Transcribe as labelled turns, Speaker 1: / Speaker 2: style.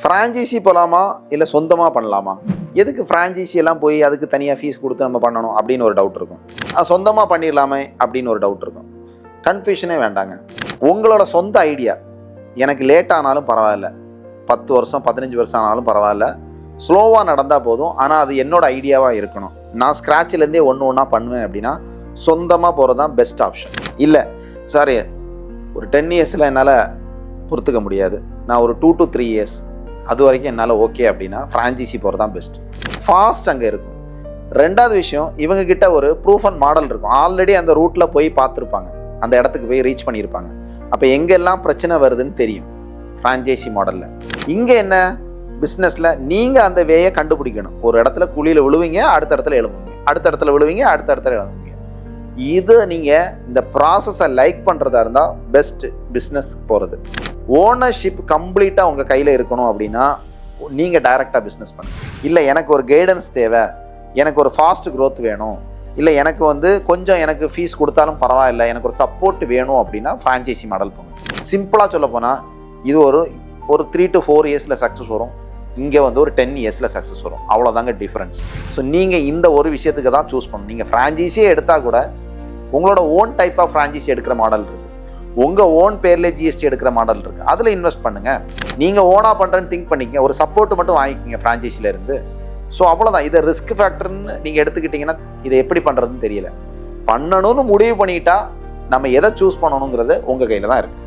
Speaker 1: Franchisee போகலாமா இல்லை சொந்தமாக பண்ணலாமா? எதுக்கு ஃப்ரான்ச்சைசி எல்லாம் போய் அதுக்கு தனியாக ஃபீஸ் கொடுத்து நம்ம பண்ணணும் அப்படின்னு ஒரு டவுட் இருக்கும். சொந்தமாக பண்ணிடலாமே அப்படின்னு ஒரு டவுட் இருக்கும். கன்ஃபியூஷனே வேண்டாங்க. உங்களோட சொந்த ஐடியா எனக்கு லேட் ஆனாலும் பரவாயில்ல, 10 வருஷம் 15 வருஷம் ஆனாலும் பரவாயில்ல, ஸ்லோவாக நடந்தால் போதும். ஆனால் அது என்னோட ஐடியாவாக இருக்கணும். நான் ஸ்க்ராட்சிலேருந்தே ஒன்று ஒன்றா பண்ணுவேன் அப்படின்னா சொந்தமாக போகிறது தான் பெஸ்ட் ஆப்ஷன். இல்லை சாரி, ஒரு 10 இயர்ஸில் என்னால் பொறுத்துக்க முடியாது, நான் ஒரு 2 to 3 இயர்ஸ் அது வரைக்கும் என்னால் ஓகே அப்படின்னா ஃப்ரான்ச்சைசி போகிறது தான் பெஸ்ட். ஃபாஸ்ட் அங்கே இருக்கும். ரெண்டாவது விஷயம், இவங்ககிட்ட ஒரு ப்ரூஃப் அண்ட் மாடல் இருக்கும். ஆல்ரெடி அந்த ரூட்டில் போய் பார்த்துருப்பாங்க, அந்த இடத்துக்கு போய் ரீச் பண்ணியிருப்பாங்க. அப்போ எங்கெல்லாம் பிரச்சனை வருதுன்னு தெரியும் ஃப்ரான்ச்சைசி மாடலில். இங்கே என்ன பிஸ்னஸில் நீங்கள் அந்த வேயை கண்டுபிடிக்கணும். ஒரு இடத்துல குழியில் விழுவீங்க, அடுத்த இடத்துல எழுப்புவீங்க, அடுத்த இடத்துல விழுவீங்க, அடுத்த இடத்துல எழுப்புவீங்க. இது நீங்கள் இந்த ப்ராசஸை லைக் பண்ணுறதா இருந்தால் பெஸ்ட்டு பிஸ்னஸ் போகிறது. ஓனர்ஷிப் கம்ப்ளீட்டாக உங்கள் கையில் இருக்கணும் அப்படின்னா நீங்கள் டைரெக்டாக பிஸ்னஸ் பண்ணுங்கள். இல்லை எனக்கு ஒரு கைடன்ஸ் தேவை, எனக்கு ஒரு ஃபாஸ்ட் க்ரோத் வேணும், இல்லை எனக்கு கொஞ்சம் எனக்கு ஃபீஸ் கொடுத்தாலும் பரவாயில்ல, எனக்கு ஒரு சப்போர்ட் வேணும் அப்படின்னா ஃப்ரான்ச்சைசி மாடல் போங்க. சிம்பிளாக சொல்ல போனால் இது ஒரு 3 to 4 இயர்ஸில் சக்ஸஸ் வரும். இங்கே ஒரு 10 இயர்ஸில் சக்ஸஸ் வரும். அவ்வளோதாங்க டிஃப்ரென்ஸ். ஸோ நீங்கள் இந்த ஒரு விஷயத்துக்கு தான் சூஸ் பண்ணணும். நீங்கள் ஃப்ரான்ச்சைஸியே எடுத்தால் கூட உங்களோட ஓன் டைப் ஆஃப் ஃப்ரான்ச்சைஸி எடுக்கிற மாடல் இருக்குது, உங்கள் ஓன் பேர்ல ஜிஎஸ்டி எடுக்கிற மாடல் இருக்குது. அதில் இன்வெஸ்ட் பண்ணுங்கள். நீங்கள் ஓனாக பண்ணுறேன்னு திங்க் பண்ணிக்கங்க, ஒரு சப்போர்ட் மட்டும் வாங்கிக்கிங்க ஃப்ரான்ச்சைஸிலேருந்து. ஸோ அவ்வளோதான். இதை ரிஸ்க் ஃபேக்டர்னு நீங்கள் எடுத்துக்கிட்டிங்கன்னா இதை எப்படி பண்ணுறதுன்னு தெரியல. பண்ணணும்னு முடிவு பண்ணிட்டா நம்ம எதை சூஸ் பண்ணணுங்கிறது உங்கள் கையில் தான் இருக்குது.